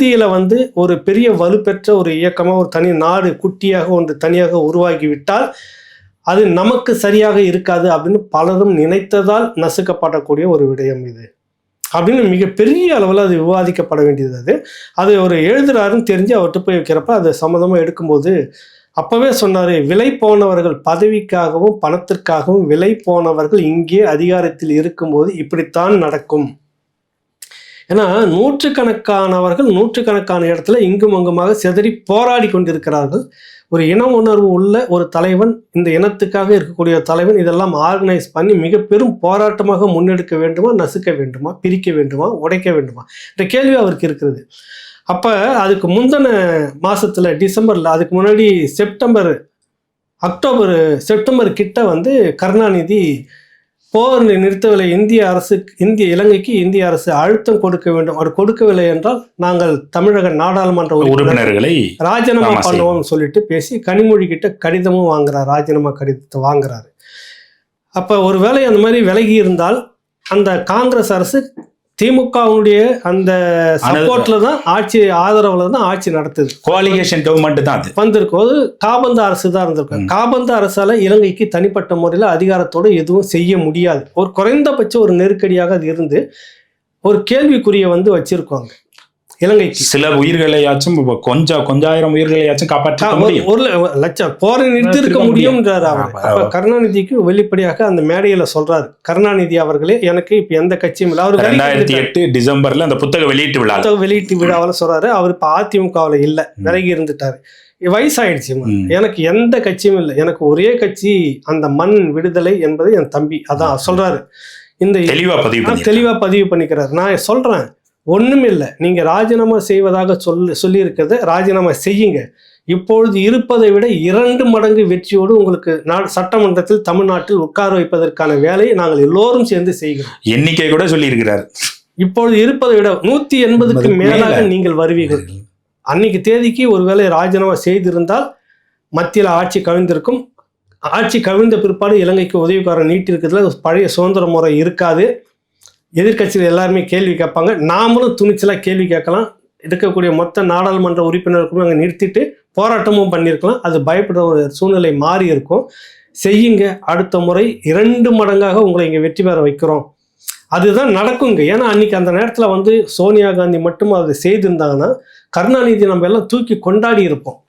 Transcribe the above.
பகுதியில் வந்து ஒரு பெரிய வலுப்பெற்ற ஒரு இயக்கமாக ஒரு தனி நாடு குட்டியாக ஒன்று தனியாக உருவாகிவிட்டால் அது நமக்கு சரியாக இருக்காது அப்படின்னு பலரும் நினைத்ததால் நசுக்கப்படக்கூடிய ஒரு விடயம் இது அப்படின்னு மிகப்பெரிய அளவில் அது விவாதிக்கப்பட வேண்டியது. அது ஒரு எழுதுறாருன்னு தெரிஞ்சு அவர்கிட்ட போய் வைக்கிறப்ப அது சம்மந்தமாக எடுக்கும்போது அப்பவே சொன்னாரு, விலை போனவர்கள் பதவிக்காகவும் பணத்திற்காகவும் விலை போனவர்கள் இங்கே அதிகாரத்தில் இருக்கும்போது இப்படித்தான் நடக்கும். ஏன்னா நூற்றுக்கணக்கானவர்கள் நூற்றுக்கணக்கான இடத்துல இங்கும் அங்குமாக சிதறி போராடி கொண்டிருக்கிறார்கள். ஒரு இன உணர்வு உள்ள ஒரு தலைவன், இந்த இனத்துக்காக இருக்கக்கூடிய தலைவன் இதெல்லாம் ஆர்கனைஸ் பண்ணி மிக பெரும் போராட்டமாக முன்னெடுக்க வேண்டுமா, நசுக்க வேண்டுமா, பிரிக்க வேண்டுமா, உடைக்க வேண்டுமா என்ற கேள்வி அவருக்கு இருக்கிறது. அப்போ அதுக்கு முந்தின மாதத்தில் டிசம்பரில், அதுக்கு முன்னாடி செப்டம்பர் கிட்ட வந்து கருணாநிதி போர் நிறுத்தவில்லை, இலங்கைக்கு இந்திய அரசு அழுத்தம் கொடுக்க வேண்டும், அது கொடுக்கவில்லை என்றால் நாங்கள் தமிழக நாடாளுமன்ற உறுப்பினர்களை ராஜினாமா பண்ணுவோம்னு சொல்லிட்டு பேசி கனிமொழி கிட்ட கடிதமும் வாங்குறாரு, ராஜினாமா கடிதத்தை வாங்குறாரு. அப்போ ஒரு வேளை அந்த மாதிரி விலகி இருந்தால் அந்த காங்கிரஸ் அரசு திமுகவுடைய அந்த சப்போர்ட்ல தான் ஆட்சி, ஆதரவுல தான் ஆட்சி நடத்துது. கோலிகேஷன் கவர்மெண்ட் தான் வந்திருக்கும். அது காபந்த அரசு தான் இருந்திருக்கும். காபந்த அரசால இலங்கைக்கு தனிப்பட்ட முறையில் அதிகாரத்தோடு எதுவும் செய்ய முடியாது. ஒரு குறைந்தபட்ச ஒரு நெருக்கடியாக அது இருந்து ஒரு கேள்விக்குரிய வந்து வச்சிருக்காங்க. இலங்கைக்கு சில உயிர்களையாச்சும் கொஞ்சாயிரம் உயிர்களையாச்சும் காப்பாற்ற முடியும், 1,00,000 போரை நிறுத்தி இருக்க முடியும்ன்றாரு அவர். அப்ப கருணாநிதிக்கு வெளிப்படையாக அந்த மேடையில சொல்றாரு, கருணாநிதி அவர்களே எனக்கு இப்ப எந்த கட்சியும் இல்லை. அவர் 2008 டிசம்பர்ல அந்த புத்தக வெளியீட்டு விழாவில் சொல்றாரு, அவர் இப்ப அதிமுகவில் இல்லை, விலகி இருந்துட்டாரு, வயசாயிடுச்சு, எனக்கு எந்த கட்சியும் இல்லை, எனக்கு ஒரே கட்சி அந்த மண் விடுதலை என்பது என் தம்பி, அதான் சொல்றாரு. இந்த தெளிவா பதிவு பண்ணிக்கிறார். நான் சொல்றேன், ஒண்ணும் இல்லை, நீங்க ராஜினாமா செய்வதாக சொல்லி இருக்கிறத ராஜினாமா செய்யுங்க. இப்பொழுது இருப்பதை விட 2 மடங்கு வெற்றியோடு உங்களுக்கு சட்டமன்றத்தில் தமிழ்நாட்டில் உட்கார வைப்பதற்கான வேலையை நாங்கள் எல்லோரும் சேர்ந்து செய்கிறோம். எண்ணிக்கை கூட சொல்லி இருக்கிறார். இப்பொழுது இருப்பதை விட 180க்கு மேலாக நீங்கள் வருவீர்கள். அன்னைக்கு தேதிக்கு ஒருவேளை ராஜினாமா செய்திருந்தால் மத்தியில் ஆட்சி கவிழ்ந்திருக்கும். ஆட்சி கவிழ்ந்த பிற்பாடு இலங்கைக்கு உதவிக்காரன் நீட்டி இருக்கிறதுல பழைய சுதந்திர முறை இருக்காது. எதிர்கட்சியில் எல்லாருமே கேள்வி கேட்பாங்க, நாமளும் துணிச்சலாக கேள்வி கேட்கலாம். இருக்கக்கூடிய மொத்த நாடாளுமன்ற உறுப்பினருக்குமே அங்கே நிறுத்திட்டு போராட்டமும் பண்ணியிருக்கலாம். அது பயப்படுற ஒரு சூழ்நிலை மாறி இருக்கும். செய்யுங்க, அடுத்த முறை 2 மடங்காக உங்களை இங்கே வெற்றி பெற வைக்கிறோம். அதுதான் நடக்குங்க. ஏன்னா அன்னைக்கு அந்த நேரத்தில் வந்து சோனியா காந்தி மட்டும் அதை செய்திருந்தாங்கன்னா கருணாநிதி நம்ம எல்லாம் தூக்கி கொண்டாடி இருப்போம்.